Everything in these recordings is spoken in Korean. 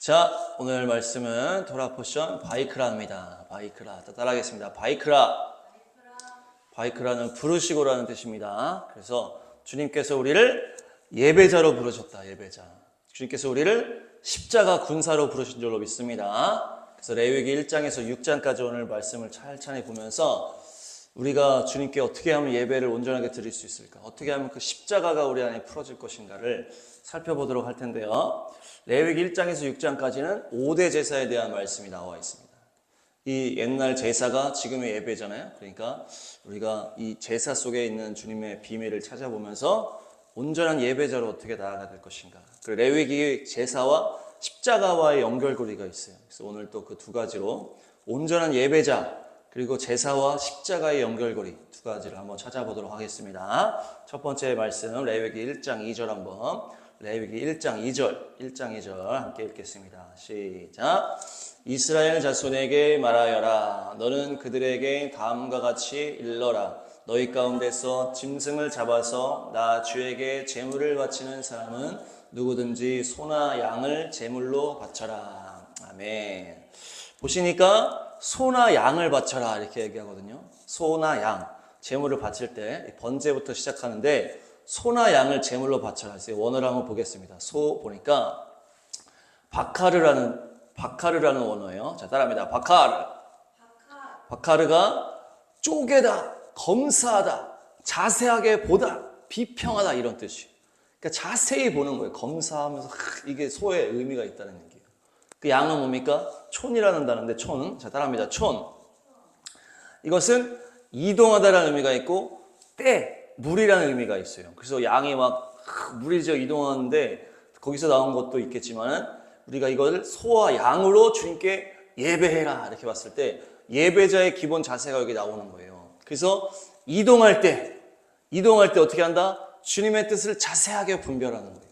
자, 오늘 말씀은 토라 포션 바이크라입니다. 바이크라. 따라하겠습니다. 바이크라. 바이크라는 부르시고라는 뜻입니다. 그래서 주님께서 우리를 예배자로 부르셨다. 예배자. 주님께서 우리를 십자가 군사로 부르신 줄로 믿습니다. 그래서 레위기 1장에서 6장까지 오늘 말씀을 찬찬히 보면서 우리가 주님께 어떻게 하면 예배를 온전하게 드릴 수 있을까? 어떻게 하면 그 십자가가 우리 안에 풀어질 것인가를 살펴보도록 할 텐데요. 레위기 1장에서 6장까지는 5대 제사에 대한 말씀이 나와 있습니다. 이 옛날 제사가 지금의 예배잖아요. 그러니까 우리가 이 제사 속에 있는 주님의 비밀을 찾아보면서 온전한 예배자로 어떻게 나아가야 될 것인가. 그 레위기 제사와 십자가와의 연결고리가 있어요. 그래서 오늘 또 그 두 가지로 온전한 예배자 그리고 제사와 십자가의 연결고리 두 가지를 한번 찾아보도록 하겠습니다. 첫 번째 말씀 레위기 1장 2절 한번 레위기 1장 2절 함께 읽겠습니다. 시작. 이스라엘 자손에게 말하여라. 너는 그들에게 다음과 같이 일러라. 너희 가운데서 짐승을 잡아서 나 주에게 제물을 바치는 사람은 누구든지 소나 양을 제물로 바쳐라. 아멘. 보시니까 소나 양을 바쳐라 이렇게 얘기하거든요. 소나 양 제물을 바칠 때 번제부터 시작하는데 소나 양을 제물로 바쳐라. 원어를 한번 보겠습니다. 소 보니까 바카르라는 원어예요. 자, 따라합니다. 바카르가 쪼개다, 검사하다, 자세하게 보다, 비평하다 이런 뜻이에요. 그러니까 자세히 보는 거예요. 검사하면서 이게 소의 의미가 있다는 얘기예요. 그 양은 뭡니까? 촌이라는 단어인데 촌. 자, 따라합니다. 촌. 이것은 이동하다라는 의미가 있고 물이라는 의미가 있어요. 그래서 양이 막 물이 이동하는데 거기서 나온 것도 있겠지만 우리가 이걸 소와 양으로 주님께 예배해라 이렇게 봤을 때 예배자의 기본 자세가 여기 나오는 거예요. 그래서 이동할 때 어떻게 한다? 주님의 뜻을 자세하게 분별하는 거예요.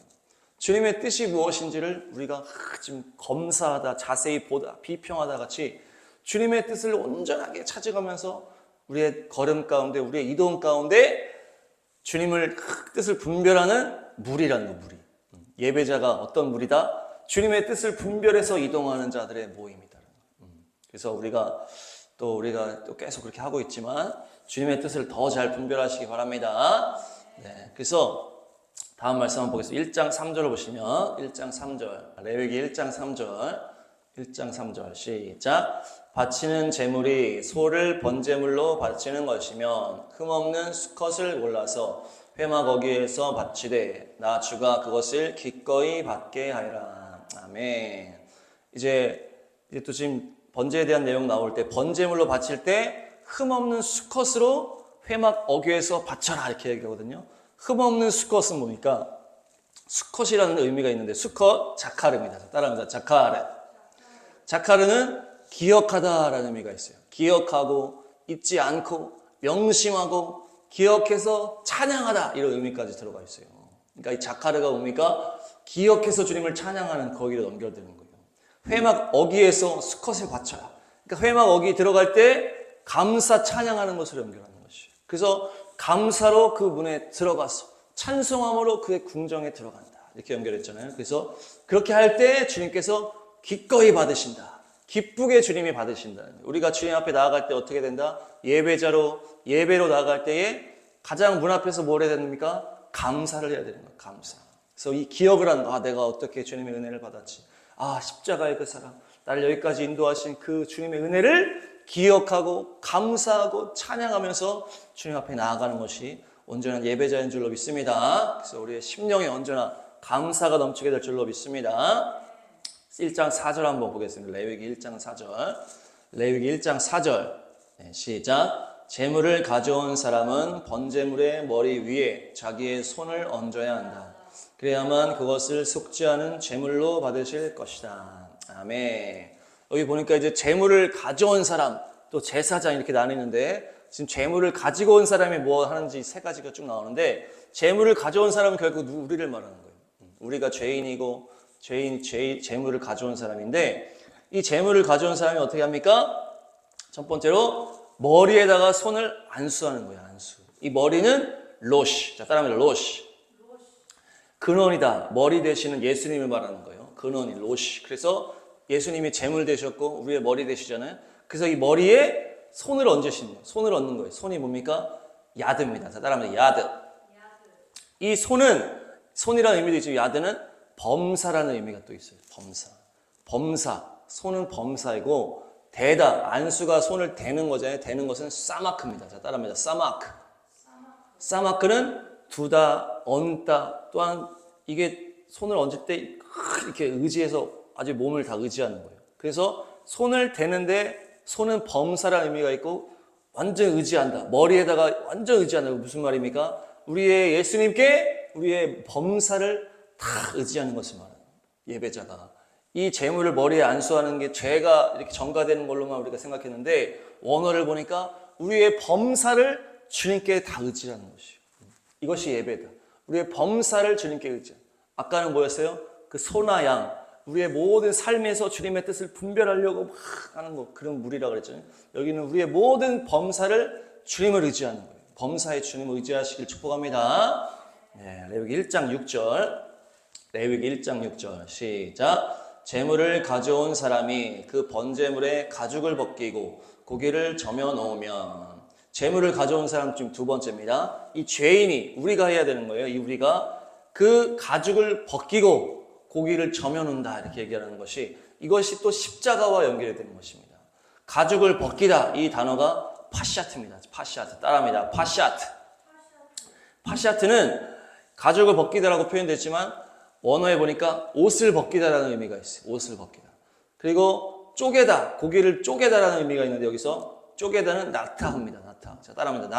주님의 뜻이 무엇인지를 우리가 지금 검사하다, 자세히 보다, 비평하다 같이 주님의 뜻을 온전하게 찾아가면서 우리의 걸음 가운데, 우리의 이동 가운데 주님을 뜻을 분별하는 물이라는 거, 물이. 예배자가 어떤 물이다? 주님의 뜻을 분별해서 이동하는 자들의 모임이다. 그래서 우리가 또 계속 그렇게 하고 있지만 주님의 뜻을 더 잘 분별하시기 바랍니다. 네, 그래서 다음 말씀 한번 보겠습니다. 1장 3절을 보시면 1장 3절 레위기 1장 3절 시작. 바치는 제물이 소를 번제물로 바치는 것이면 흠없는 수컷을 골라서 회막 어귀에서 바치되 나 주가 그것을 기꺼이 받게 하리라. 아멘. 이제 또 지금 번제에 대한 내용 나올 때 번제물로 바칠 때 흠없는 수컷으로 회막 어귀에서 바쳐라 이렇게 얘기하거든요. 흠없는 수컷은 뭡니까? 수컷이라는 의미가 있는데 수컷 자카르입니다. 따라합니다. 자카르는 기억하다라는 의미가 있어요. 기억하고 잊지 않고 명심하고 기억해서 찬양하다 이런 의미까지 들어가 있어요. 그러니까 이 자카르가 뭡니까? 기억해서 주님을 찬양하는 거기로 연결되는 거예요. 회막 어귀에서 수컷을 바쳐라. 그러니까 회막 어귀 들어갈 때 감사 찬양하는 것으로 연결하는 것이에요. 그래서 감사로 그 문에 들어가서 찬송함으로 그의 궁정에 들어간다. 이렇게 연결했잖아요. 그래서 그렇게 할 때 주님께서 기꺼이 받으신다. 기쁘게 주님이 받으신다. 우리가 주님 앞에 나아갈 때 어떻게 된다? 예배로 나아갈 때에 가장 문 앞에서 뭘 해야 됩니까? 감사를 해야 되는 거예요. 감사. 그래서 이 기억을 하는 거. 내가 어떻게 주님의 은혜를 받았지. 십자가의 그 사랑. 나를 여기까지 인도하신 그 주님의 은혜를 기억하고 감사하고 찬양하면서 주님 앞에 나아가는 것이 온전한 예배자인 줄로 믿습니다. 그래서 우리의 심령에 언제나 감사가 넘치게 될 줄로 믿습니다. 1장 4절 한번 보겠습니다. 레위기 1장 4절 시작. 제물을 가져온 사람은 번제물의 머리 위에 자기의 손을 얹어야 한다. 그래야만 그것을 속죄하는 제물로 받으실 것이다. 아멘. 여기 보니까 이제 제물을 가져온 사람, 또 제사장 이렇게 나뉘는데 지금 제물을 가지고 온 사람이 뭐 하는지 세 가지가 쭉 나오는데 제물을 가져온 사람은 결국 우리를 말하는 거예요. 우리가 죄인이고 제물을 가져온 사람인데 이 제물을 가져온 사람이 어떻게 합니까? 첫 번째로 머리에다가 손을 안수하는 거예요. 안수. 이 머리는 로시. 자, 따라하면 로시. 근원이다. 머리 되시는 예수님을 말하는 거예요. 근원이 로시. 그래서 예수님이 제물 되셨고 우리의 머리 되시잖아요. 그래서 이 머리에 손을 얹으시는 거예요. 손을 얹는 거예요. 손이 뭡니까? 야드입니다. 자, 따라합니다. 야드. 이 손이라는 의미도 있지만 야드는 범사라는 의미가 또 있어요. 범사. 손은 범사이고 대다, 안수가 손을 대는 거잖아요. 대는 것은 사마크입니다. 자, 따라합니다. 사마크는 두다, 얹다, 또한 이게 손을 얹을 때 이렇게 의지해서 아주 몸을 다 의지하는 거예요. 그래서 손을 대는데 손은 범사라는 의미가 있고 완전 의지한다. 머리에다가 완전 의지한다. 무슨 말입니까? 우리의 예수님께 우리의 범사를 다 의지하는 것을 말하는 예배자가. 이 재물을 머리에 안수하는 게 죄가 이렇게 전가되는 걸로만 우리가 생각했는데 원어를 보니까 우리의 범사를 주님께 다 의지하는 것이에요. 이것이 예배다. 우리의 범사를 주님께 의지하는. 아까는 뭐였어요? 그 소나 양. 우리의 모든 삶에서 주님의 뜻을 분별하려고 막 하는 거. 그런 무리라고 그랬잖아요. 여기는 우리의 모든 범사를 주님을 의지하는 거예요. 범사의 주님을 의지하시길 축복합니다. 네, 레위기 1장 6절. 레위기 1장 6절. 시작. 재물을 가져온 사람이 그 번제물에 가죽을 벗기고 고기를 저며 놓으면. 재물을 가져온 사람 지금 두 번째입니다. 이 죄인이 우리가 해야 되는 거예요. 이 우리가 그 가죽을 벗기고 고기를 저며 놓는다 이렇게 얘기하는 것이 이것이 또 십자가와 연결이 되는 것입니다. 가죽을 벗기다 이 단어가 파샤트입니다. 파샤트 따라합니다. 파샤트는 가죽을 벗기다라고 표현됐지만 원어에 보니까 옷을 벗기다라는 의미가 있어요. 옷을 벗기다. 그리고 쪼개다, 고기를 쪼개다라는 의미가 있는데 여기서 쪼개다는 나타흐입니다. 나타. 자, 따라합니다.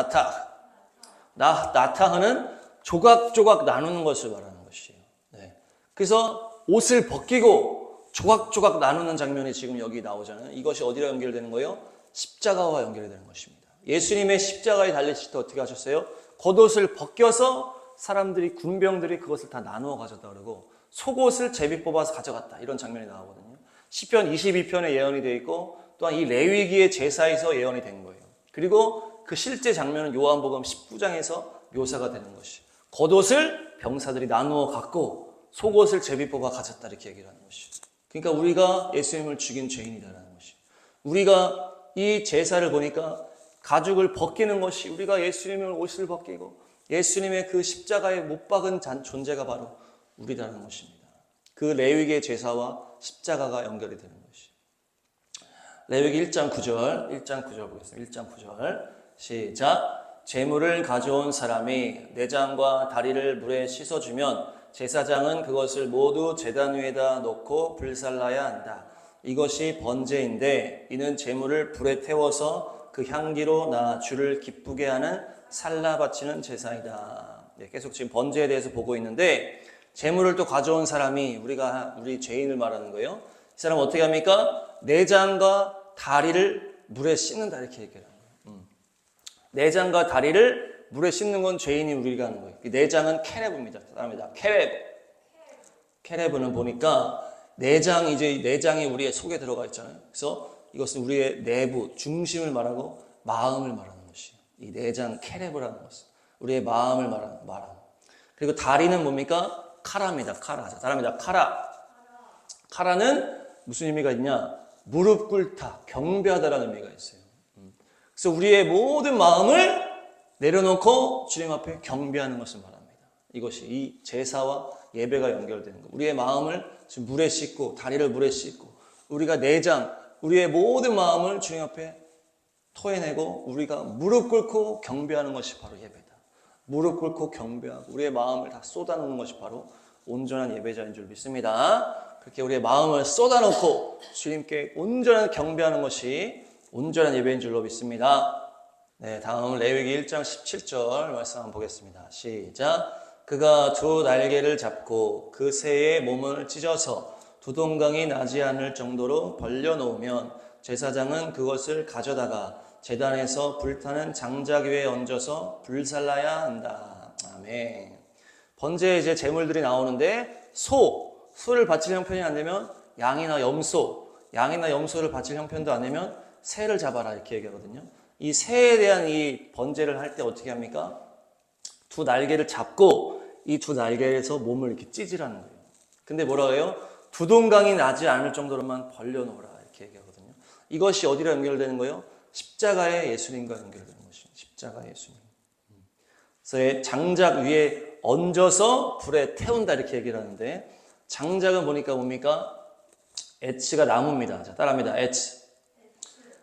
나타흐는 조각조각 나누는 것을 말하는 것이에요. 네. 그래서 옷을 벗기고 조각조각 나누는 장면이 지금 여기 나오잖아요. 이것이 어디랑 연결되는 거예요? 십자가와 연결이 되는 것입니다. 예수님의 십자가에 달리실 때 어떻게 하셨어요? 겉옷을 벗겨서 사람들이 군병들이 그것을 다 나누어 가졌다 그러고 속옷을 제비 뽑아서 가져갔다 이런 장면이 나오거든요. 시편 22편에 예언이 되어 있고 또한 이 레위기의 제사에서 예언이 된 거예요. 그리고 그 실제 장면은 요한복음 19장에서 묘사가 되는 것이 겉옷을 병사들이 나누어 갖고 속옷을 제비 뽑아 가졌다 이렇게 얘기를 하는 것이. 그러니까 우리가 예수님을 죽인 죄인이다라는 것이. 우리가 이 제사를 보니까 가죽을 벗기는 것이 우리가 예수님의 옷을 벗기고 예수님의 그 십자가에 못 박은 존재가 바로 우리라는 것입니다. 그 레위기의 제사와 십자가가 연결이 되는 것이. 레위기 1장 9절 보겠습니다. 1장 9절 시작. 재물을 가져온 사람이 내장과 다리를 물에 씻어주면 제사장은 그것을 모두 제단 위에다 놓고 불살라야 한다. 이것이 번제인데 이는 재물을 불에 태워서 그 향기로 나 주를 기쁘게 하는 살라 바치는 제사이다. 네, 계속 지금 번제에 대해서 보고 있는데 재물을 또 가져온 사람이 우리 죄인을 말하는 거예요. 이 사람 어떻게 합니까? 내장과 다리를 물에 씻는다 이렇게 얘기해요. 내장과 다리를 물에 씻는 건 죄인이 우리가 하는 거예요. 내장은 케레브입니다. 사람입니다. 케레브는 보니까 내장이 우리의 속에 들어가 있잖아요. 그래서 이것은 우리의 내부 중심을 말하고 마음을 말하는 것이에요. 이 내장 케레브라는 것은 우리의 마음을 말하는. 그리고 다리는 뭡니까? 카라입니다. 카라. 사람입니다. 카라는 무슨 의미가 있냐? 무릎 꿇다, 경배하다라는 의미가 있어요. 그래서 우리의 모든 마음을 내려놓고 주님 앞에 경배하는 것을 말합니다. 이것이 이 제사와 예배가 연결되는 것. 우리의 마음을 지금 물에 씻고 다리를 물에 씻고 우리가 우리의 모든 마음을 주님 앞에 토해내고 우리가 무릎 꿇고 경배하는 것이 바로 예배다. 무릎 꿇고 경배하고 우리의 마음을 다 쏟아놓는 것이 바로 온전한 예배자인 줄 믿습니다. 그렇게 우리의 마음을 쏟아놓고 주님께 온전한 경배하는 것이 온전한 예배인 줄로 믿습니다. 네, 다음 레위기 1장 17절 말씀 한번 보겠습니다. 시작. 그가 두 날개를 잡고 그 새의 몸을 찢어서 두동강이 나지 않을 정도로 벌려놓으면 제사장은 그것을 가져다가 제단에서 불타는 장작 위에 얹어서 불살라야 한다. 아멘. 번제에 이제 제물들이 나오는데 소를 바칠 형편이 안 되면 양이나 염소를 바칠 형편도 안 되면 새를 잡아라 이렇게 얘기하거든요. 이 새에 대한 이 번제를 할 때 어떻게 합니까? 두 날개를 잡고 이 두 날개에서 몸을 이렇게 찢으라는 거예요. 근데 뭐라고 해요? 두동강이 나지 않을 정도로만 벌려놓으라 이렇게 얘기하거든요. 이것이 어디로 연결되는 거예요? 십자가의 예수님과 연결되는 것이에요. 십자가의 예수님. 그래서 장작 위에 얹어서 불에 태운다 이렇게 얘기를 하는데, 장작은 보니까 뭡니까? 에츠가 나무입니다. 자, 따라합니다. 에츠.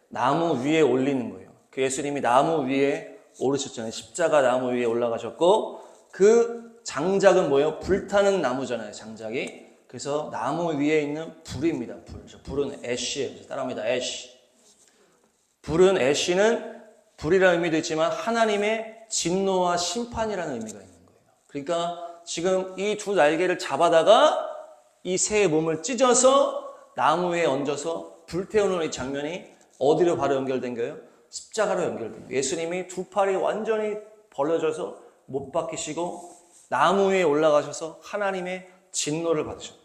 나무 위에 올리는 거예요. 그 예수님이 나무 위에 오르셨잖아요. 십자가 나무 위에 올라가셨고, 그 장작은 뭐예요? 불타는 나무잖아요. 장작이. 그래서 나무 위에 있는 불입니다. 불은 애쉬예요. 따라합니다. 애쉬. 불은 애쉬는 불이라는 의미도 있지만 하나님의 진노와 심판이라는 의미가 있는 거예요. 그러니까 지금 이 두 날개를 잡아다가 이 새의 몸을 찢어서 나무 위에 얹어서 불태우는 이 장면이 어디로 바로 연결된 거예요? 십자가로 연결된 거예요. 예수님이 두 팔이 완전히 벌어져서 못 박히시고 나무 위에 올라가셔서 하나님의 진노를 받으셨다.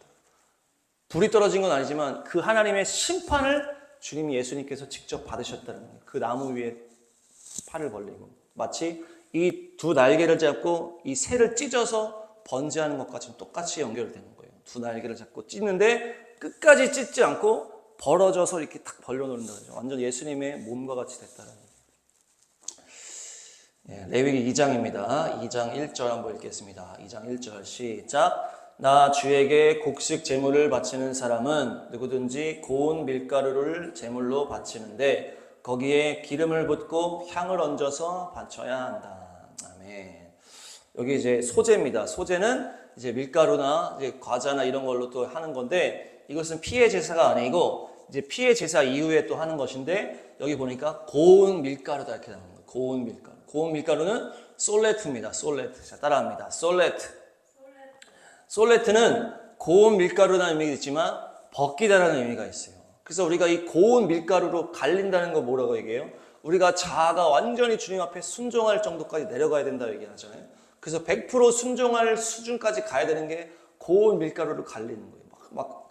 불이 떨어진 건 아니지만 그 하나님의 심판을 주님이 예수님께서 직접 받으셨다는 거예요. 그 나무 위에 팔을 벌리고 마치 이 두 날개를 잡고 이 새를 찢어서 번제하는 것과 똑같이 연결되는 거예요. 두 날개를 잡고 찢는데 끝까지 찢지 않고 벌어져서 이렇게 탁 벌려놓는다. 완전 예수님의 몸과 같이 됐다는 얘기예요. 레위기 2장입니다. 2장 1절 한번 읽겠습니다. 2장 1절 시작. 나 주에게 곡식 제물을 바치는 사람은 누구든지 고운 밀가루를 제물로 바치는데 거기에 기름을 붓고 향을 얹어서 바쳐야 한다. 아멘. 여기 이제 소제입니다. 소제는 이제 밀가루나 이제 과자나 이런 걸로 또 하는 건데, 이것은 피의 제사가 아니고 이제 피의 제사 이후에 또 하는 것인데, 여기 보니까 고운 밀가루다 이렇게 나오는 거예요. 고운 밀가루. 고운 밀가루는 솔레트입니다. 솔레트. 자, 따라합니다. 솔레트. 솔레트는 고운 밀가루라는 의미가 있지만 벗기다라는 의미가 있어요. 그래서 우리가 이 고운 밀가루로 갈린다는 거 뭐라고 얘기해요? 우리가 자아가 완전히 주님 앞에 순종할 정도까지 내려가야 된다고 얘기하잖아요. 그래서 100% 순종할 수준까지 가야 되는 게 고운 밀가루를 갈리는 거예요. 막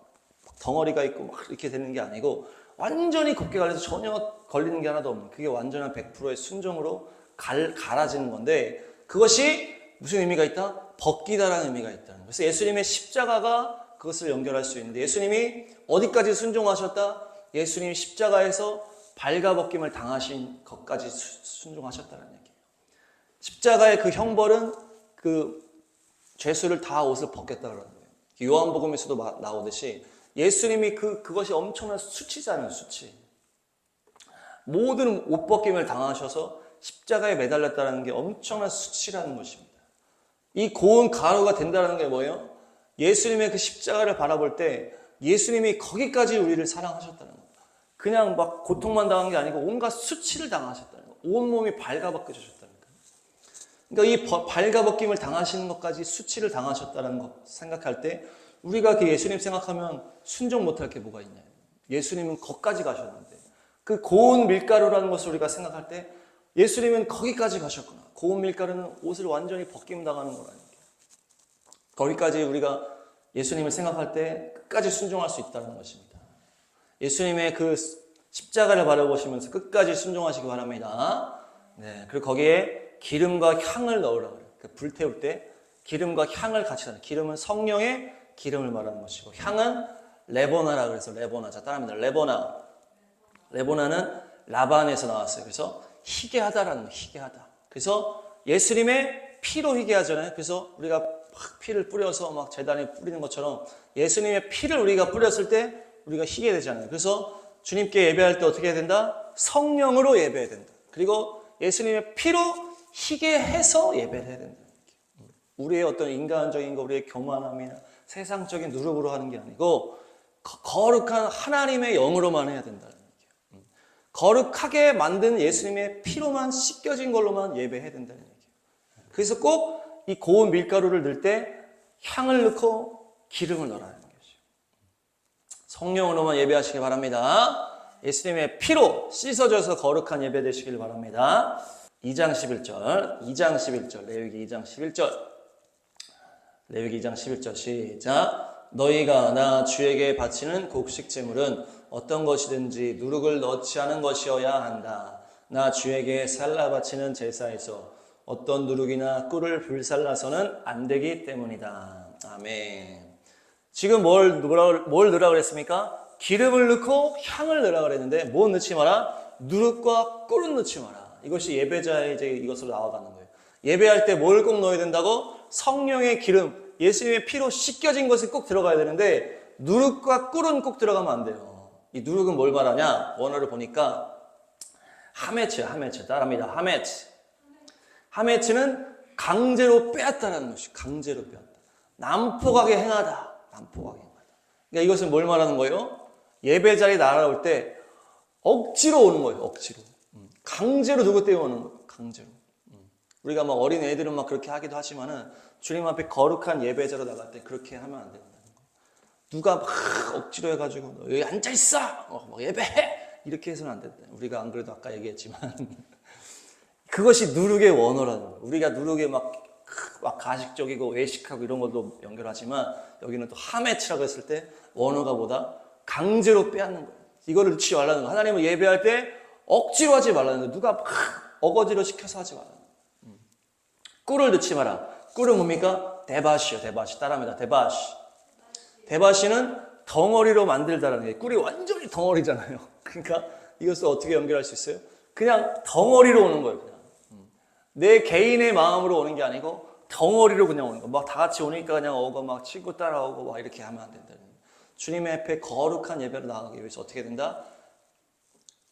덩어리가 있고 막 이렇게 되는 게 아니고 완전히 곱게 갈려서 전혀 걸리는 게 하나도 없는, 그게 완전한 100%의 순종으로 갈아지는 건데, 그것이 무슨 의미가 있다? 벗기다라는 의미가 있다는 거예요. 그래서 예수님의 십자가가 그것을 연결할 수 있는데, 예수님이 어디까지 순종하셨다? 예수님이 십자가에서 발가벗김을 당하신 것까지 순종하셨다는 얘기예요. 십자가의 그 형벌은 그 죄수를 다 옷을 벗겼다는 거예요. 요한복음에서도 나오듯이 예수님이 그것이 엄청난 수치잖아요. 수치. 모든 옷 벗김을 당하셔서 십자가에 매달렸다는 게 엄청난 수치라는 것입니다. 이 고운 가루가 된다는 게 뭐예요? 예수님의 그 십자가를 바라볼 때 예수님이 거기까지 우리를 사랑하셨다는 겁니다. 그냥 막 고통만 당한 게 아니고 온갖 수치를 당하셨다는 거예요. 온몸이 발가벗겨졌다는 거예요. 그러니까 이 발가벗김을 당하시는 것까지 수치를 당하셨다는 거 생각할 때 우리가 그 예수님 생각하면 순종 못할 게 뭐가 있냐. 예수님은 거기까지 가셨는데, 그 고운 밀가루라는 것을 우리가 생각할 때 예수님은 거기까지 가셨구나. 고운 밀가루는 옷을 완전히 벗김 당하는 거라는 게. 거기까지 우리가 예수님을 생각할 때 끝까지 순종할 수 있다는 것입니다. 예수님의 그 십자가를 바라보시면서 끝까지 순종하시기 바랍니다. 네, 그리고 거기에 기름과 향을 넣으라 그래요. 그 불태울 때 기름과 향을 같이 넣어요. 기름은 성령의 기름을 말하는 것이고, 향은 레보나라 그래서 레보나. 자, 따라합니다. 레보나. 레보나는 라반에서 나왔어요. 그래서 희게하다라는 거예요. 희게하다. 그래서 예수님의 피로 희게하잖아요. 그래서 우리가 막 피를 뿌려서 막 제단에 뿌리는 것처럼 예수님의 피를 우리가 뿌렸을 때 우리가 희게되잖아요. 그래서 주님께 예배할 때 어떻게 해야 된다? 성령으로 예배해야 된다. 그리고 예수님의 피로 희게해서 예배를 해야 된다. 우리의 어떤 인간적인 거, 우리의 교만함이나 세상적인 누룩으로 하는 게 아니고 거룩한 하나님의 영으로만 해야 된다는 얘기예요. 거룩하게 만든 예수님의 피로만 씻겨진 걸로만 예배해야 된다는 얘기예요. 그래서 꼭 이 고운 밀가루를 넣을 때 향을 넣고 기름을 넣으라는 거죠. 성령으로만 예배하시기 바랍니다. 예수님의 피로 씻어져서 거룩한 예배 되시길 바랍니다. 2장 11절, 레위기 2장 11절. 레위기 2장 11절 시작. 너희가 나 주에게 바치는 곡식 제물은 어떤 것이든지 누룩을 넣지 않은 것이어야 한다. 나 주에게 살라 바치는 제사에서 어떤 누룩이나 꿀을 불살라서는 안 되기 때문이다. 아멘. 지금 뭘 넣으라 그랬습니까? 기름을 넣고 향을 넣으라 그랬는데 뭐 넣지 마라? 누룩과 꿀은 넣지 마라. 이것이 예배자의 이제 이것으로 나와가는 거예요. 예배할 때 뭘 꼭 넣어야 된다고? 성령의 기름, 예수님의 피로 씻겨진 것이 꼭 들어가야 되는데 누룩과 꿀은 꼭 들어가면 안 돼요. 이 누룩은 뭘 말하냐? 원어를 보니까 하메츠 따라합니다. 하메츠는 강제로 빼앗다라는 것이 강제로 빼앗다. 난폭하게 행하다. 그러니까 이것은 뭘 말하는 거예요? 예배자리 날아올 때 억지로 오는 거예요. 억지로. 강제로 누구 때문에 오는 거예요. 강제로. 우리가 막 어린 애들은 막 그렇게 하기도 하지만은 주님 앞에 거룩한 예배자로 나갈 때 그렇게 하면 안 된다는 거예요. 누가 막 억지로 해가지고 너 여기 앉아 있어, 막 예배해 이렇게 해서는 안 된다. 우리가 안 그래도 아까 얘기했지만 그것이 누룩의 원어라는 거예요. 우리가 누룩에 막 가식적이고 외식하고 이런 것도 연결하지만 여기는 또 하메츠라고 했을 때 원어가 보다 강제로 빼앗는 거예요. 이거를 넣지 말라는 거예요. 하나님을 예배할 때 억지로 하지 말라는 거예요. 누가 막 어거지로 시켜서 하지 말라는 거예요. 꿀을 넣지 마라. 꿀은 뭡니까? 데바시요. 따라합니다. 데바시는 덩어리로 만들다라는 게 꿀이 완전히 덩어리잖아요. 그러니까 이것을 어떻게 연결할 수 있어요? 그냥 덩어리로 오는 거예요. 그냥. 내 개인의 마음으로 오는 게 아니고 덩어리로 그냥 오는 거. 막 다 같이 오니까 그냥 오고 막 친구 따라오고 막 이렇게 하면 안 된다. 주님의 앞에 거룩한 예배로 나가기 위해서 어떻게 된다?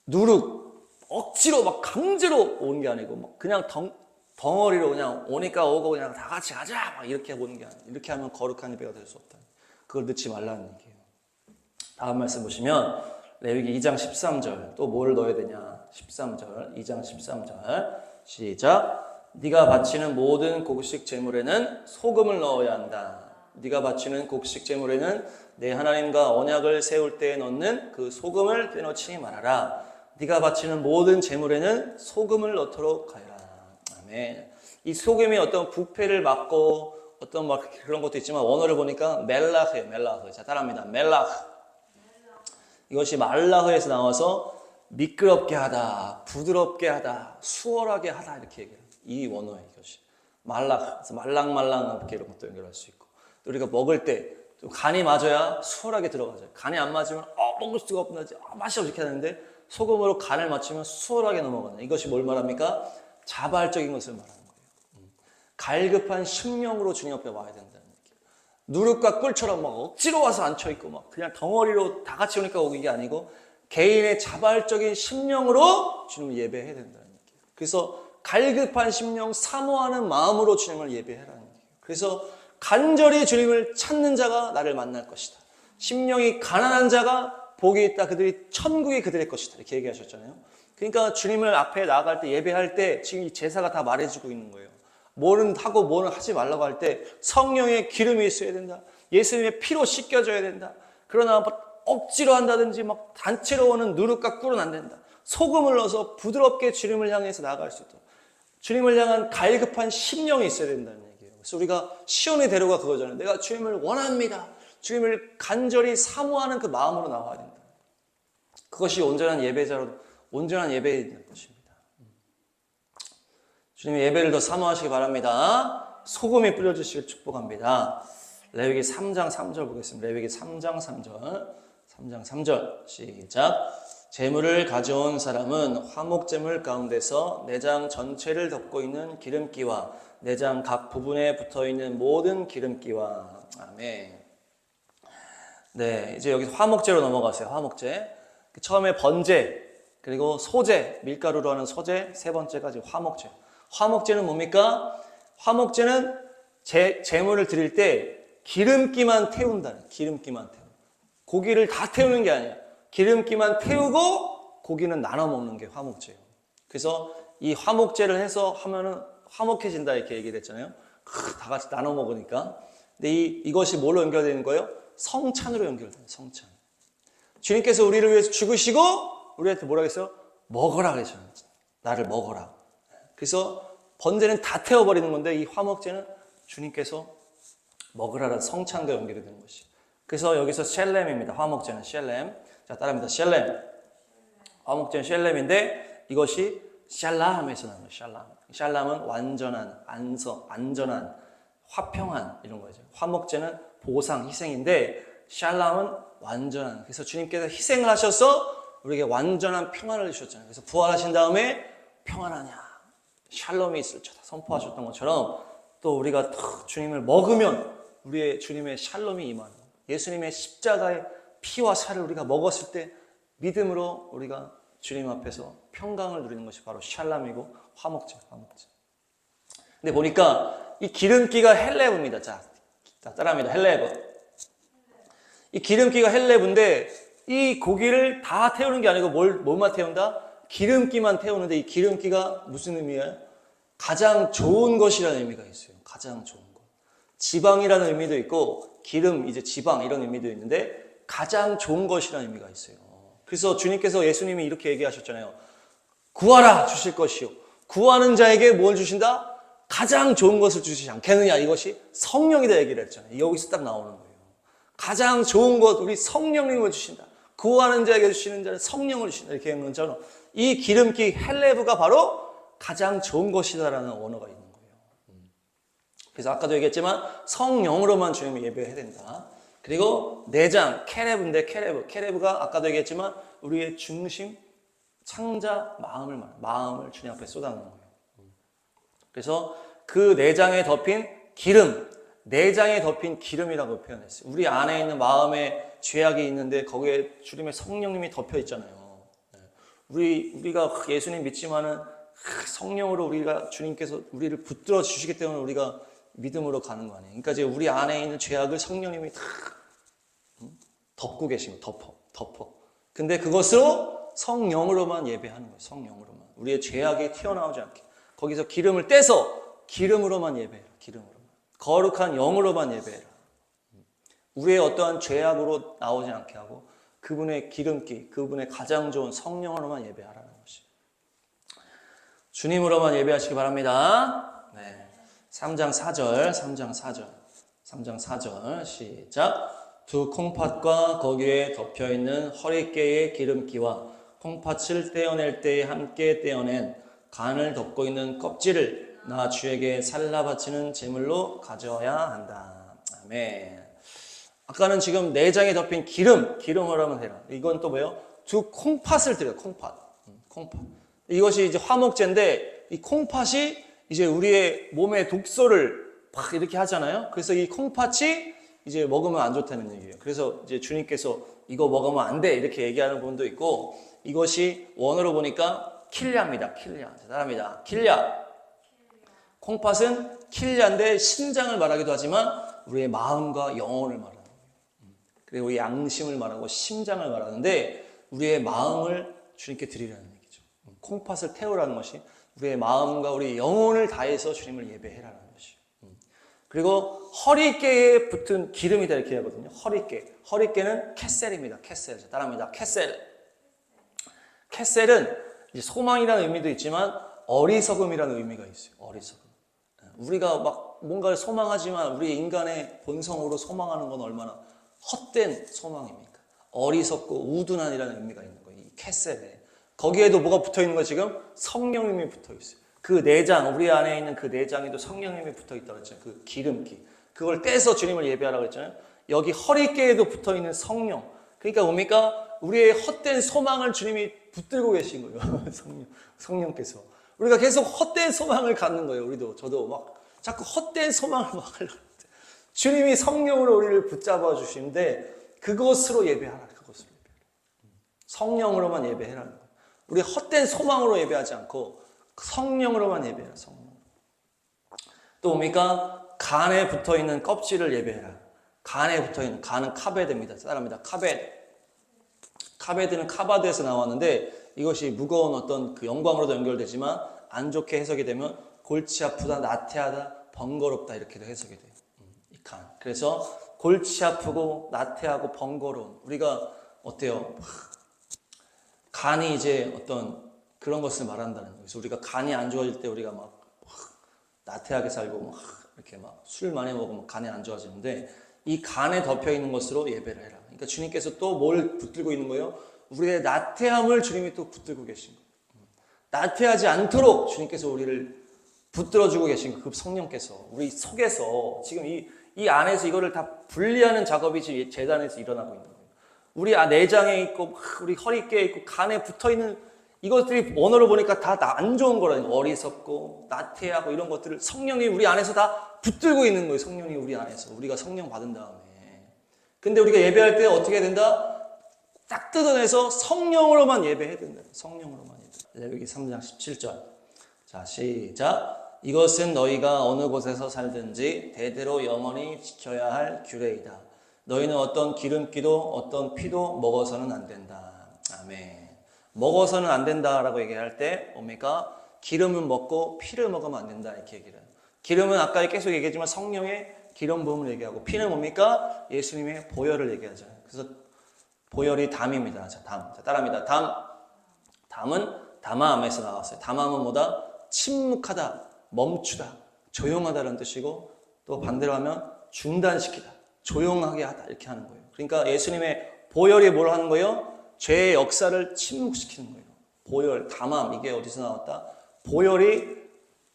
누룩, 억지로 막 강제로 오는 게 아니고 막 그냥 덩어리로 그냥 오니까 오고 그냥 다 같이 가자 막 이렇게 오는 게 아니에요. 이렇게 하면 거룩한 예배가 될 수 없다. 그걸 넣지 말라는 얘기예요. 다음 말씀 보시면 레위기 2장 13절 또 뭘 넣어야 되냐? 13절 2장 13절 시작. 네가 바치는 모든 곡식 제물에는 소금을 넣어야 한다. 네가 바치는 곡식 제물에는 내 하나님과 언약을 세울 때에 넣는 그 소금을 빼놓지 말아라. 네가 바치는 모든 제물에는 소금을 넣도록 하여라. 아멘. 이 소금이 어떤 부패를 막고 어떤 막 그런 것도 있지만 원어를 보니까 멜라흐예요. 멜라흐. 자, 따라합니다. 멜라흐. 이것이 말라흐에서 나와서 미끄럽게 하다, 부드럽게 하다, 수월하게 하다 이렇게 얘기해요. 이 원어예요. 이것이 말라흐. 그래서 말랑말랑 이렇게 이런 것도 연결할 수 있고 또 우리가 먹을 때 좀 간이 맞아야 수월하게 들어가죠. 간이 안 맞으면 먹을 수가 없나지 맛이 없게 하는데 소금으로 간을 맞추면 수월하게 넘어가는 이것이 뭘 말합니까? 자발적인 것을 말하는 거예요. 갈급한 심령으로 주님 앞에 와야 된다는 얘기예요. 누룩과 꿀처럼 막 억지로 와서 앉혀있고 막 그냥 덩어리로 다 같이 오니까 오는 게 아니고 개인의 자발적인 심령으로 주님을 예배해야 된다는 얘기예요. 그래서 갈급한 심령, 사모하는 마음으로 주님을 예배해라는 얘기예요. 그래서 간절히 주님을 찾는 자가 나를 만날 것이다. 심령이 가난한 자가 복이 있다. 그들이 천국이 그들의 것이다. 이렇게 얘기하셨잖아요. 그러니까 주님을 앞에 나아갈 때 예배할 때 지금 이 제사가 다 말해주고 있는 거예요. 뭐는 하고 뭐는 하지 말라고 할 때 성령의 기름이 있어야 된다. 예수님의 피로 씻겨져야 된다. 그러나 억지로 한다든지 막 단체로 오는 누룩과 꿀은 안 된다. 소금을 넣어서 부드럽게 주님을 향해서 나아갈 수 있도록 주님을 향한 갈급한 심령이 있어야 된다는 얘기예요. 그래서 우리가 시온의 대로가 그거잖아요. 내가 주님을 원합니다. 주님을 간절히 사모하는 그 마음으로 나와야 된다. 그것이 온전한 예배자로 온전한 예배인 것입니다. 주님의 예배를 더 사모하시기 바랍니다. 소금이 뿌려주시길 축복합니다. 레위기 3장 3절 보겠습니다. 레위기 3장 3절 시작. 제물을 가져온 사람은 화목제물 가운데서 내장 전체를 덮고 있는 기름기와 내장 각 부분에 붙어있는 모든 기름기와 아멘. 네, 이제 여기 화목제로 넘어가세요. 화목제. 처음에 번제, 그리고 소제, 밀가루로 하는 소제, 세 번째까지 화목제. 화목제는 뭡니까? 화목제는 제물을 드릴 때 기름기만 태운다는, 기름기만 태우는. 고기를 다 태우는 게 아니야. 기름기만 태우고 고기는 나눠 먹는 게 화목제예요. 그래서 이 화목제를 해서 하면은 화목해진다 이렇게 얘기를 했잖아요. 다 같이 나눠 먹으니까. 근데 이것이 뭘로 연결되는 거예요? 성찬으로 연결돼요. 성찬. 주님께서 우리를 위해서 죽으시고 우리한테 뭐라고 했어요? 먹어라 그랬잖아요. 나를 먹어라. 그래서 번제는 다 태워버리는 건데 이 화목제는 주님께서 먹으라는 성찬과 연결이 되는 것이. 그래서 여기서 셸렘입니다. 화목제는 셸렘. 자, 따라합니다. 셸렘. 화목제는 셸렘인데 이것이 샬람에서 나온 거예요. 샬람. 샬람은 완전한, 안전한, 화평한 이런 거죠. 화목제는 보상, 희생인데 샬롬은 완전한. 그래서 주님께서 희생을 하셔서 우리에게 완전한 평안을 주셨잖아요. 그래서 부활하신 다음에 평안하냐, 샬롬이 있을 줄 선포하셨던 것처럼 또 우리가 주님을 먹으면 우리의 주님의 샬롬이 임하는, 예수님의 십자가의 피와 살을 우리가 먹었을 때 믿음으로 우리가 주님 앞에서 평강을 누리는 것이 바로 샬롬이고 화목제. 근데 보니까 이 기름기가 헬레브입니다. 자, 따라합니다. 헬레브. 이 기름기가 헬레브인데 이 고기를 다 태우는 게 아니고 뭘만 태운다? 기름기만 태우는데 이 기름기가 무슨 의미예요? 가장 좋은 것이라는 의미가 있어요. 가장 좋은 것. 지방이라는 의미도 있고 기름, 이제 지방 이런 의미도 있는데 가장 좋은 것이라는 의미가 있어요. 그래서 주님께서 예수님이 이렇게 얘기하셨잖아요. 구하라 주실 것이요. 구하는 자에게 뭘 주신다? 가장 좋은 것을 주시지 않겠느냐. 이것이 성령이다 얘기를 했잖아요. 여기서 딱 나오는 거예요. 가장 좋은 것, 우리 성령님을 주신다. 구하는 자에게 주시는 자는 성령을 주신다. 이렇게 하는 것처럼 이 기름기 헬레브가 바로 가장 좋은 것이다라는 언어가 있는 거예요. 그래서 아까도 얘기했지만 성령으로만 주님을 예배해야 된다. 그리고 내장, 케레브인데 케레브가 아까도 얘기했지만 우리의 중심, 창자, 마음을 주님 앞에 쏟아놓는 거예요. 그래서 그 내장에 덮인 기름, 내장에 덮인 기름이라고 표현했어요. 우리 안에 있는 마음에 죄악이 있는데 거기에 주님의 성령님이 덮여 있잖아요. 우리가 예수님 믿지만은 성령으로 우리가 주님께서 우리를 붙들어 주시기 때문에 우리가 믿음으로 가는 거 아니에요. 그러니까 이제 우리 안에 있는 죄악을 성령님이 다 덮고 계신 거예요. 덮어. 근데 그것으로 성령으로만 예배하는 거예요. 성령으로만. 우리의 죄악이 튀어나오지 않게. 거기서 기름을 떼서 기름으로만 예배해라. 기름으로만. 거룩한 영으로만 예배해라. 우리의 어떠한 죄악으로 나오지 않게 하고 그분의 기름기, 그분의 가장 좋은 성령으로만 예배하라는 것이. 주님으로만 예배하시기 바랍니다. 네. 3장 4절 시작. 두 콩팥과 거기에 덮여있는 허리깨의 기름기와 콩팥을 떼어낼 때에 함께 떼어낸 간을 덮고 있는 껍질을 나 주에게 살라 바치는 제물로 가져야 한다. 아멘. 아까는 지금 내장에 덮인 기름을 하면 되라. 이건 또 뭐예요? 두 콩팥을 드려요. 콩팥. 이것이 이제 화목제인데 이 콩팥이 이제 우리의 몸의 독소를 막 이렇게 하잖아요. 그래서 이 콩팥이 이제 먹으면 안 좋다는 얘기예요. 그래서 이제 주님께서 이거 먹으면 안 돼 이렇게 얘기하는 분도 있고, 이것이 원어로 보니까 킬랴입니다. 따라합니다. 킬랴. 콩팥은 킬랴인데 심장을 말하기도 하지만 우리의 마음과 영혼을 말하는 거예요. 그리고 우리 양심을 말하고 심장을 말하는데 우리의 마음을 주님께 드리라는 얘기죠. 콩팥을 태우라는 것이 우리의 마음과 우리 영혼을 다해서 주님을 예배해라는 것이요. 그리고 허리깨에 붙은 기름이다 이렇게 하거든요. 허리깨는 캐셀입니다. 캐셀. 따라합니다. 캐셀은 이제 소망이라는 의미도 있지만 어리석음이라는 의미가 있어요. 어리석음. 우리가 막 뭔가를 소망하지만 우리 인간의 본성으로 소망하는 건 얼마나 헛된 소망입니까? 어리석고 우둔한이라는 의미가 있는 거예요. 이 캐셀에. 거기에도 뭐가 붙어 있는 거예요? 지금 성령님이 붙어 있어요. 그 내장, 우리 안에 있는 그 내장에도 성령님이 붙어 있다고 했잖아요. 그 기름기. 그걸 떼서 주님을 예배하라고 했잖아요. 여기 허리깨에도 붙어 있는 성령. 그러니까 뭡니까? 우리의 헛된 소망을 주님이 붙들고 계신 거예요. 성령께서. 우리가 계속 헛된 소망을 갖는 거예요. 저도 막 자꾸 헛된 소망을 막 하려고. 주님이 성령으로 우리를 붙잡아 주시는데 그것으로 예배하라. 성령으로만 예배해라는 거예요. 우리 헛된 소망으로 예배하지 않고 성령으로만 예배해라. 성령. 또 뭡니까? 간에 붙어있는 껍질을 예배해라. 간에 붙어있는, 간은 카베드입니다. 따라합니다. 카베드는 카바드에서 나왔는데 이것이 무거운 어떤 그 영광으로도 연결되지만 안 좋게 해석이 되면 골치 아프다, 나태하다, 번거롭다 이렇게도 해석이 돼요. 이 간. 그래서 골치 아프고 나태하고 번거로운, 우리가 어때요? 간이 이제 어떤 그런 것을 말한다는 거예요. 그래서 우리가 간이 안 좋아질 때 우리가 막 나태하게 살고 막 이렇게 막 술 많이 먹으면 간이 안 좋아지는데 이 간에 덮여 있는 것으로 예배를 해라. 그러니까 주님께서 또 뭘 붙들고 있는 거예요? 우리의 나태함을 주님이 또 붙들고 계신 거예요. 나태하지 않도록 주님께서 우리를 붙들어주고 계신 그 성령께서 우리 속에서 지금 이 안에서 이거를 다 분리하는 작업이 지금 제단에서 일어나고 있는 거예요. 우리 내장에 있고 우리 허리깨에 있고 간에 붙어있는 이것들이 언어로 보니까 다 안 좋은 거라니까. 어리석고 나태하고 이런 것들을 성령이 우리 안에서 다 붙들고 있는 거예요. 성령이 우리 안에서. 우리가 성령 받은 다음에. 근데 우리가 예배할 때 어떻게 해야 된다? 딱 뜯어내서 성령으로만 예배해야 된다. 성령으로만 예배. 레위기 3장 17절. 자, 시작. 이것은 너희가 어느 곳에서 살든지 대대로 영원히 지켜야 할 규례이다. 너희는 어떤 기름기도 어떤 피도 먹어서는 안 된다. 아멘. 먹어서는 안 된다라고 얘기할 때 뭡니까? 기름은 먹고 피를 먹으면 안 된다 이렇게 얘기를 해요. 기름은 아까 계속 얘기했지만 성령의 기름 부음을 얘기하고 피는 뭡니까? 예수님의 보혈을 얘기하잖아요. 그래서 보혈이 담입니다. 자, 담. 자, 따라합니다. 담은 담아함에서 나왔어요. 담아함은 뭐다? 침묵하다, 멈추다, 조용하다라는 뜻이고 또 반대로 하면 중단시키다, 조용하게 하다 이렇게 하는 거예요. 그러니까 예수님의 보혈이 뭘 하는 거예요? 죄의 역사를 침묵시키는 거예요. 보혈, 담함 이게 어디서 나왔다? 보혈이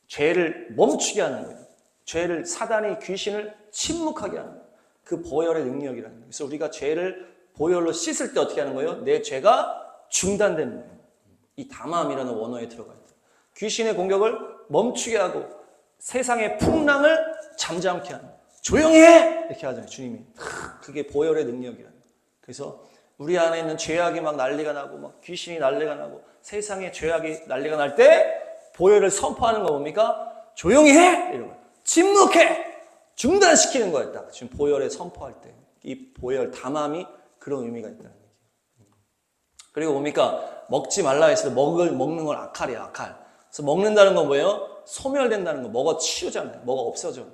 죄를 멈추게 하는 거예요. 죄를 사단이 귀신을 침묵하게 하는 거예요. 그 보혈의 능력이라는 거예요. 그래서 우리가 죄를 보혈로 씻을 때 어떻게 하는 거예요? 내 죄가 중단되는 거예요. 이 담함이라는 원어에 들어가 있다. 귀신의 공격을 멈추게 하고 세상의 풍랑을 잠잠케 하는 거예요. 조용히 해! 이렇게 하잖아요. 주님이. 그게 보혈의 능력이라는 거예요. 그래서 우리 안에 있는 죄악이 막 난리가 나고 막 귀신이 난리가 나고 세상에 죄악이 난리가 날 때 보혈을 선포하는 거 뭡니까? 조용히 해! 이런 거예요. 침묵해! 중단시키는 거였다. 지금 보혈에 선포할 때. 이 보혈 담함이 그런 의미가 있다는 얘기예요. 그리고 뭡니까? 먹지 말라 했을 때 먹는 건 악할이야, 악할. 그래서 먹는다는 건 뭐예요? 소멸된다는 거. 먹어 치우잖아요. 먹어 없어져.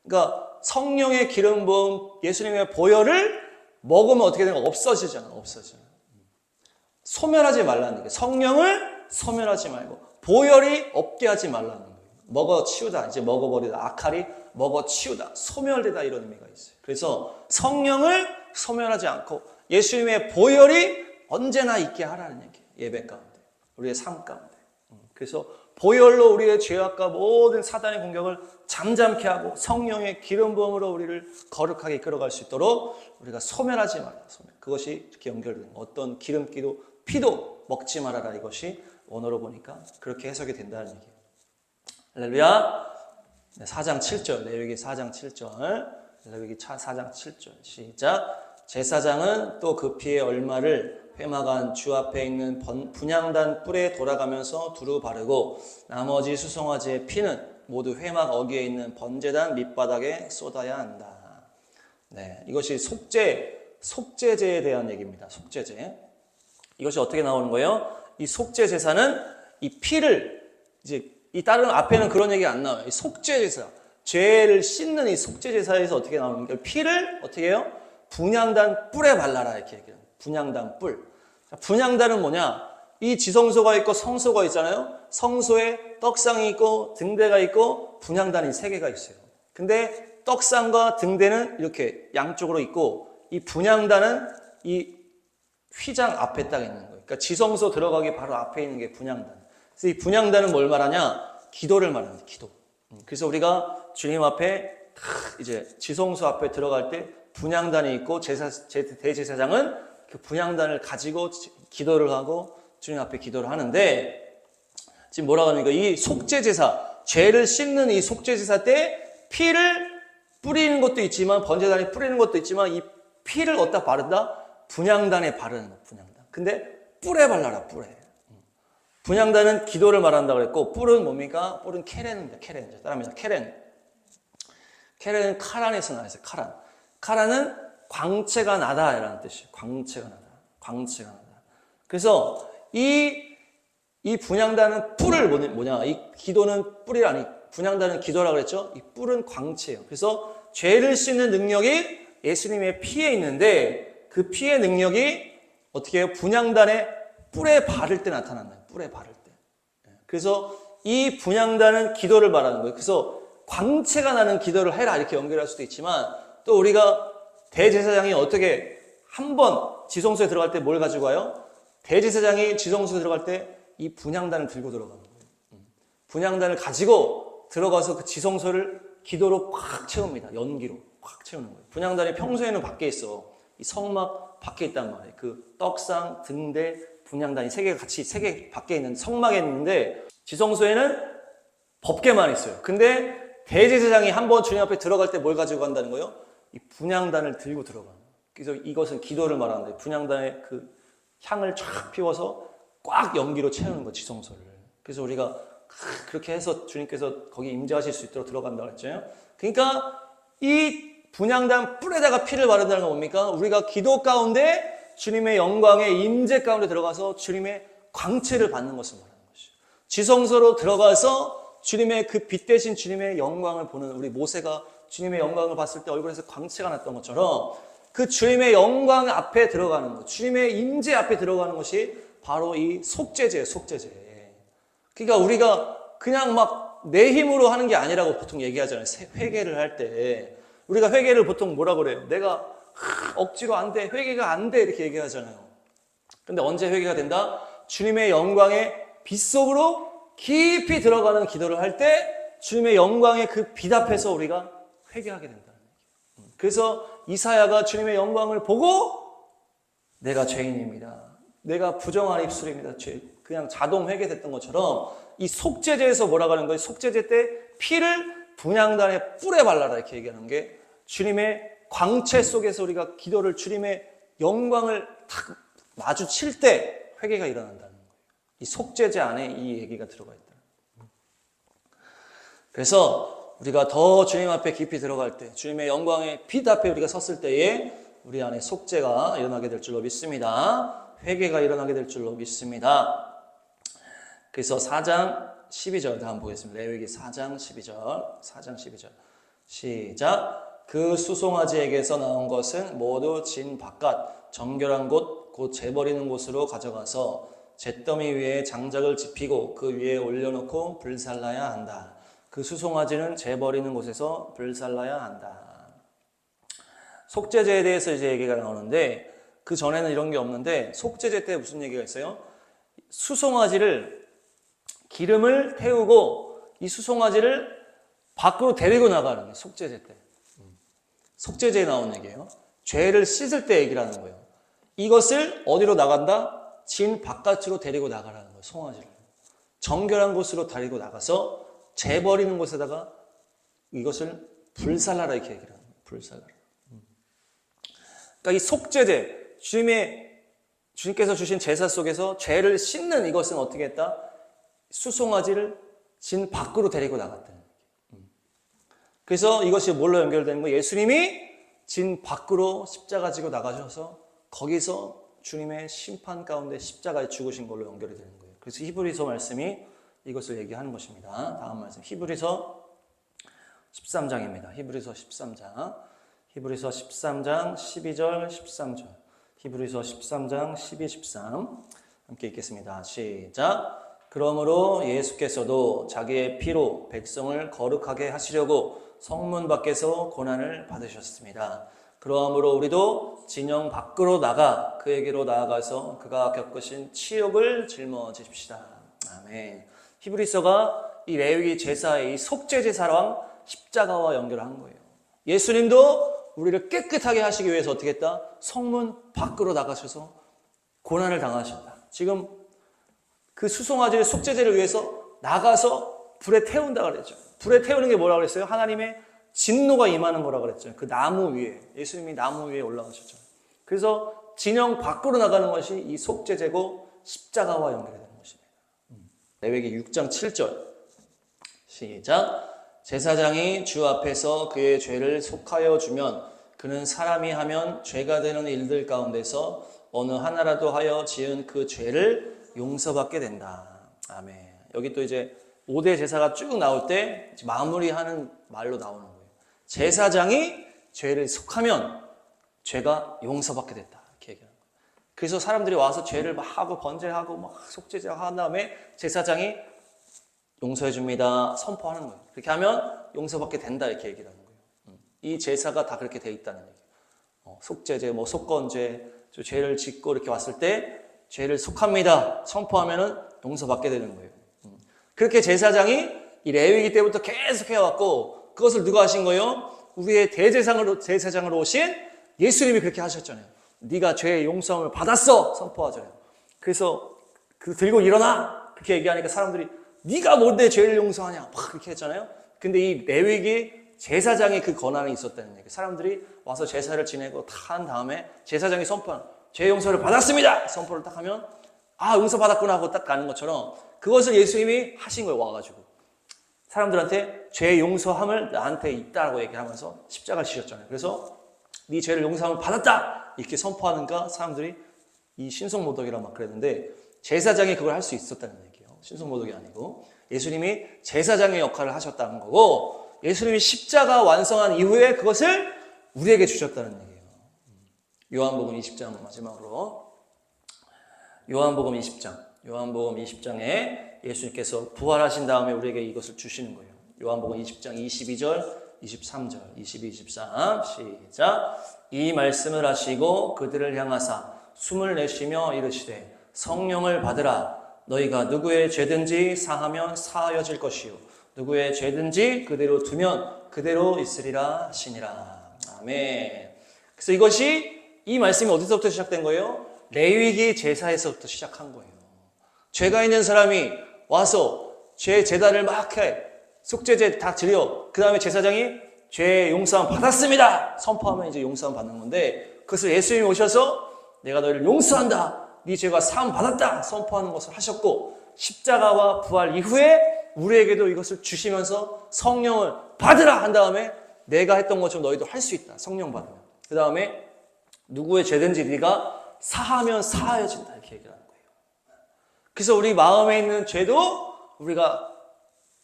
그러니까 성령의 기름 부음, 예수님의 보혈을 먹으면 어떻게 되는 거? 없어지잖아. 없어져. 소멸하지 말라는 얘기예요. 성령을 소멸하지 말고 보혈이 없게 하지 말라는 거예요. 먹어 치우다. 이제 먹어버리다. 악할이 먹어 치우다. 소멸되다 이런 의미가 있어요. 그래서 성령을 소멸하지 않고 예수님의 보혈이 언제나 있게 하라는 얘기예요. 예배 가운데. 우리의 삶 가운데. 그래서 보혈로 우리의 죄악과 모든 사단의 공격을 잠잠케 하고 성령의 기름 부음으로 우리를 거룩하게 이끌어갈 수 있도록 우리가 소멸하지 말라. 그것이 이렇게 연결된 어떤 기름기도 피도 먹지 말아라. 이것이 원어로 보니까 그렇게 해석이 된다는 얘기예요. 할렐루야. 4장 7절 레위기 4장 7절 레위기 4장 7절 시작. 제사장은 또 그 피의 얼마를 회막안 주 앞에 있는 분향단 뿔에 돌아가면서 두루 바르고 나머지 수송아지의 피는 모두 회막 어귀에 있는 번제단 밑바닥에 쏟아야 한다. 네, 이것이 속죄제에 대한 얘기입니다. 속죄제. 이것이 어떻게 나오는 거예요? 이 속죄 제사는 이 피를 이제 이 다른 앞에는 그런 얘기 안 나와요. 이 속죄 제사, 죄를 씻는 이 속죄 제사에서 어떻게 나오는 거예요? 피를 어떻게 해요? 분향단 뿔에 발라라 이렇게 얘기해요. 분향단 뿔. 분향단은 뭐냐? 이 지성소가 있고 성소가 있잖아요. 성소에 떡상이 있고 등대가 있고 분향단이 3개가 있어요. 근데 떡상과 등대는 이렇게 양쪽으로 있고 이 분향단은 이 휘장 앞에 딱 있는 거예요. 그러니까 지성소 들어가기 바로 앞에 있는 게 분향단. 그래서 이 분향단은 뭘 말하냐? 기도를 말합니다. 기도. 그래서 우리가 주님 앞에 이제 지성소 앞에 들어갈 때 분향단이 있고 대제사장은 그 분향단을 가지고 기도를 하고 주님 앞에 기도를 하는데 지금 뭐라고 합니까? 이 속죄제사, 죄를 씻는 이 속죄제사 때 피를 뿌리는 것도 있지만 번제단에 뿌리는 것도 있지만 이 피를 어디다 바른다? 분향단에 바르는 거, 분향단. 근데 뿔에 발라라, 뿔에. 분향단은 기도를 말한다고 그랬고 뿔은 뭡니까? 뿔은 케렌입니다. 케렌. 따라합니다. 케렌. 케렌은 카란에서 나왔어요. 카란. 카란은 광채가 나다라는 뜻이에요. 광채가 나다. 광채가 나다. 그래서 이 분향단은 뿔을 뭐냐? 이 기도는 뿔이 아니 분향단은 기도라고 그랬죠? 이 뿔은 광채예요. 그래서 죄를 씻는 능력이 예수님의 피에 있는데 그 피의 능력이 어떻게 해요? 분향단의 뿔에 바를 때 나타난다. 뿔에 바를 때. 그래서 이 분향단은 기도를 말하는 거예요. 그래서 광채가 나는 기도를 해라 이렇게 연결할 수도 있지만 또 우리가 대제사장이 어떻게 한 번 지성소에 들어갈 때 뭘 가지고 와요? 대제사장이 지성소에 들어갈 때 이 분향단을 들고 들어가는 거예요. 분향단을 가지고 들어가서 그 지성소를 기도로 꽉 채웁니다. 연기로 꽉 채우는 거예요. 분향단이 평소에는 밖에 있어. 이 성막 밖에 있단 말이에요. 그 떡상, 등대, 분향단이 세 개 밖에 있는 성막에 있는데 지성소에는 법궤만 있어요. 근데 대제사장이 한번 주님 앞에 들어갈 때 뭘 가지고 간다는 거예요? 이 분향단을 들고 들어가는 거예요. 그래서 이것은 기도를 말하는데 분향단의 그 향을 쫙 피워서 꽉 연기로 채우는 거예요. 지성소를. 그래서 우리가 그렇게 해서 주님께서 거기 임재하실 수 있도록 들어간다고 했잖아요. 그러니까 이 분향단 뿔에다가 피를 바른다는 건 뭡니까? 우리가 기도 가운데 주님의 영광의 임재 가운데 들어가서 주님의 광채를 받는 것을 말하는 것이죠. 지성소로 들어가서 주님의 그 빛 대신 주님의 영광을 보는 우리 모세가 주님의 영광을 봤을 때 얼굴에서 광채가 났던 것처럼 그 주님의 영광 앞에 들어가는 것, 주님의 임재 앞에 들어가는 것이 바로 이 속죄제예요, 속죄제. 그러니까 우리가 그냥 막 내 힘으로 하는 게 아니라고 보통 얘기하잖아요. 회개를 할 때. 우리가 회개를 보통 뭐라 그래요? 내가 억지로 안 돼, 회개가 안 돼 이렇게 얘기하잖아요. 근데 언제 회개가 된다? 주님의 영광의 빛 속으로 깊이 들어가는 기도를 할 때 주님의 영광의 그 빛 앞에서 우리가 회개하게 된다는 얘기예요. 그래서 이사야가 주님의 영광을 보고 내가 죄인입니다. 내가 부정한 입술입니다. 그냥 자동 회개됐던 것처럼 이 속죄제에서 뭐라고 하는 거예요? 속죄제 때 피를 분향단의 뿔에 발라라 이렇게 얘기하는 게 주님의 광채 속에서 우리가 기도를 주님의 영광을 탁 마주칠 때 회개가 일어난다는 거예요. 이 속죄제 안에 이 얘기가 들어가 있다. 그래서 우리가 더 주님 앞에 깊이 들어갈 때 주님의 영광의 빛 앞에 우리가 섰을 때에 우리 안에 속죄가 일어나게 될 줄로 믿습니다. 회개가 일어나게 될 줄로 믿습니다. 그래서 4장 12절 다음 보겠습니다. 레위기 4장 12절 4장 12절 시작. 그 수송아지에게서 나온 것은 모두 진 바깥 정결한 곳 곧 재버리는 곳으로 가져가서 잿더미 위에 장작을 지피고 그 위에 올려놓고 불살라야 한다. 그 수송아지는 재버리는 곳에서 불살라야 한다. 속죄제에 대해서 이제 얘기가 나오는데 그 전에는 이런 게 없는데 속죄제 때 무슨 얘기가 있어요? 수송아지를 기름을 태우고 이 수송아지를 밖으로 데리고 나가는 거예요. 속죄제 때. 속죄제에 나온 얘기예요. 죄를 씻을 때 얘기를 하는 거예요. 이것을 어디로 나간다? 진 바깥으로 데리고 나가라는 거예요. 송아지를. 정결한 곳으로 데리고 나가서 재버리는 곳에다가 이것을 불살라라 이렇게 얘기를 하는 거예요. 불살라라. 그러니까 이 속죄제, 주님께서 주신 제사 속에서 죄를 씻는 이것은 어떻게 했다? 수송아지를 진 밖으로 데리고 나갔다는 얘기예요. 그래서 이것이 뭘로 연결되는 거예요? 예수님이 진 밖으로 십자가 지고 나가셔서 거기서 주님의 심판 가운데 십자가에 죽으신 걸로 연결이 되는 거예요. 그래서 히브리서 말씀이 이것을 얘기하는 것입니다. 다음 말씀 히브리서 13장입니다. 히브리서 13장. 히브리서 13장 12절 13절. 히브리서 13장 12, 13 함께 읽겠습니다. 시작. 그러므로 예수께서도 자기의 피로 백성을 거룩하게 하시려고 성문 밖에서 고난을 받으셨습니다. 그러므로 우리도 진영 밖으로 나가 그에게로 나아가서 그가 겪으신 치욕을 짊어지십시다. 아멘. 히브리서가 이 레위기 제사의 이 속죄 제사랑 십자가와 연결한 거예요. 예수님도 우리를 깨끗하게 하시기 위해서 어떻게 했다? 성문 밖으로 나가셔서 고난을 당하셨다. 지금 그 수송아지의 속죄제를 위해서 나가서 불에 태운다 그랬죠. 불에 태우는 게 뭐라고 그랬어요? 하나님의 진노가 임하는 거라고 그랬죠. 그 나무 위에, 예수님이 나무 위에 올라가셨죠. 그래서 진영 밖으로 나가는 것이 이 속죄제고 십자가와 연결되는 것입니다. 레위기 6장 7절 시작. 제사장이 주 앞에서 그의 죄를 속하여 주면 그는 사람이 하면 죄가 되는 일들 가운데서 어느 하나라도 하여 지은 그 죄를 용서받게 된다. 아멘. 여기 또 이제 5대 제사가 쭉 나올 때 마무리하는 말로 나오는 거예요. 제사장이 죄를 속하면 죄가 용서받게 됐다. 이렇게 얘기하는 거예요. 그래서 사람들이 와서 죄를 막 하고 번제하고 막 속죄제 한 다음에 제사장이 용서해 줍니다. 선포하는 거예요. 그렇게 하면 용서받게 된다. 이렇게 얘기를 하는 거예요. 이 제사가 다 그렇게 돼 있다는 얘기예요. 속죄제, 속건죄, 죄를 짓고 이렇게 왔을 때 죄를 속합니다. 선포하면은 용서받게 되는 거예요. 그렇게 제사장이 이 레위기 때부터 계속 해왔고 그것을 누가 하신 거예요? 우리의 대제사장으로 오신 예수님이 그렇게 하셨잖아요. 네가 죄의 용서함을 받았어 선포하잖아요. 그래서 그 들고 일어나 그렇게 얘기하니까 사람들이 네가 뭔데 죄를 용서하냐 막 그렇게 했잖아요. 근데 이 레위기 제사장이 그 권한이 있었다는 얘기. 사람들이 와서 제사를 지내고 다 한 다음에 제사장이 선포한 죄 용서를 받았습니다 선포를 딱 하면 아 용서 받았구나 하고 딱 가는 것처럼 그것을 예수님이 하신 거예요. 와가지고 사람들한테 죄 용서함을 나한테 있다라고 얘기하면서 십자가를 지셨잖아요. 그래서 네 죄를 용서함을 받았다 이렇게 선포하는가 사람들이 이 신성모독이라 막 그랬는데 제사장이 그걸 할 수 있었다는 얘기예요. 신성모독이 아니고 예수님이 제사장의 역할을 하셨다는 거고 예수님이 십자가 완성한 이후에 그것을 우리에게 주셨다는 얘기예요. 요한복음 20장 마지막으로 요한복음 20장에 예수님께서 부활하신 다음에 우리에게 이것을 주시는 거예요. 요한복음 20장 22절 23절 22, 23 시작. 이 말씀을 하시고 그들을 향하사 숨을 내쉬며 이르시되 성령을 받으라. 너희가 누구의 죄든지 사하면 사하여질 것이요 누구의 죄든지 그대로 두면 그대로 있으리라 하시니라. 아멘. 그래서 이 말씀이 어디서부터 시작된 거예요? 레위기 제사에서부터 시작한 거예요. 죄가 있는 사람이 와서 죄 제단을 막 해. 속죄제 다 드려. 그 다음에 제사장이 죄 용서함 받았습니다 선포하면 이제 용서함 받는 건데 그것을 예수님이 오셔서 내가 너희를 용서한다. 네 죄가 사함 받았다 선포하는 것을 하셨고 십자가와 부활 이후에 우리에게도 이것을 주시면서 성령을 받으라 한 다음에 내가 했던 것처럼 너희도 할 수 있다. 성령 받으면. 그 다음에 누구의 죄든지 네가 사하면 사하여진다 이렇게 얘기를 하는 거예요. 그래서 우리 마음에 있는 죄도 우리가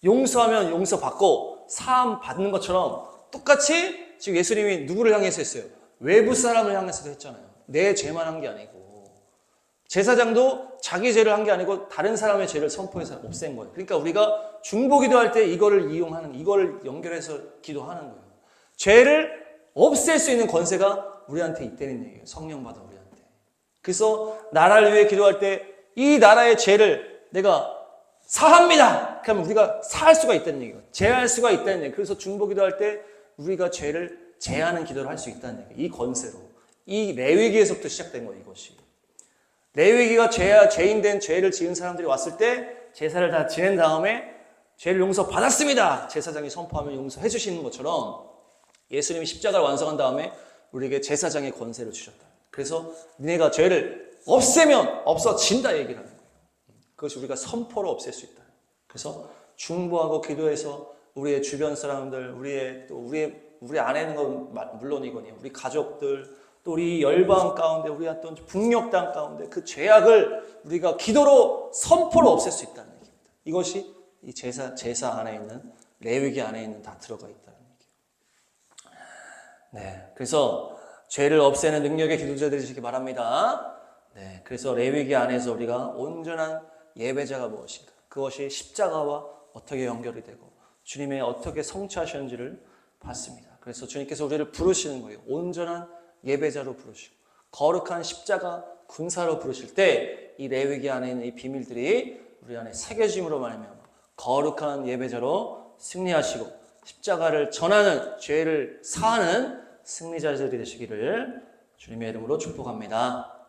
용서하면 용서받고 사함 받는 것처럼 똑같이 지금 예수님이 누구를 향해서 했어요? 외부 사람을 향해서도 했잖아요. 내 죄만 한 게 아니고 제사장도 자기 죄를 한 게 아니고 다른 사람의 죄를 선포해서 없앤 거예요. 그러니까 우리가 중보기도할 때 이거를 이거를 연결해서 기도하는 거예요. 죄를 없앨 수 있는 권세가 우리한테 있다는 얘기예요. 성령 받은 우리한테. 그래서 나라를 위해 기도할 때 이 나라의 죄를 내가 사합니다. 그러면 우리가 사할 수가 있다는 얘기예요. 제할 수가 있다는 얘기예요. 그래서 중보기도할 때 우리가 죄를 제하는 기도를 할 수 있다는 얘기예요. 이 권세로. 이 레위기에서부터 시작된 거예요. 이것이. 레위기가 죄인된 죄를 지은 사람들이 왔을 때 제사를 다 지낸 다음에 죄를 용서 받았습니다. 제사장이 선포하면 용서해 주시는 것처럼 예수님이 십자가를 완성한 다음에 우리에게 제사장의 권세를 주셨다. 그래서 니네가 죄를 없애면 없어진다 얘기를 하는 거예요. 그것이 우리가 선포로 없앨 수 있다. 그래서 중보하고 기도해서 우리의 주변 사람들, 우리 안에 있는 건 물론이거니요. 우리 가족들, 또 우리 열방 가운데, 우리 어떤 북녘 땅 가운데 그 죄악을 우리가 기도로 선포로 없앨 수 있다는 얘기입니다. 이것이 이 제사 안에 있는 레위기 안에 있는 다 들어가 있다는 얘기예요. 네, 그래서 죄를 없애는 능력의 기도자들이 되시기 바랍니다. 네, 그래서 레위기 안에서 우리가 온전한 예배자가 무엇인가, 그것이 십자가와 어떻게 연결이 되고 주님의 어떻게 성취하셨는지를 봤습니다. 그래서 주님께서 우리를 부르시는 거예요. 온전한 예배자로 부르시고 거룩한 십자가 군사로 부르실 때 이 레위기 안에 있는 이 비밀들이 우리 안에 새겨짐으로 말미암아 거룩한 예배자로 승리하시고 십자가를 전하는, 죄를 사하는 승리자들이 되시기를 주님의 이름으로 축복합니다.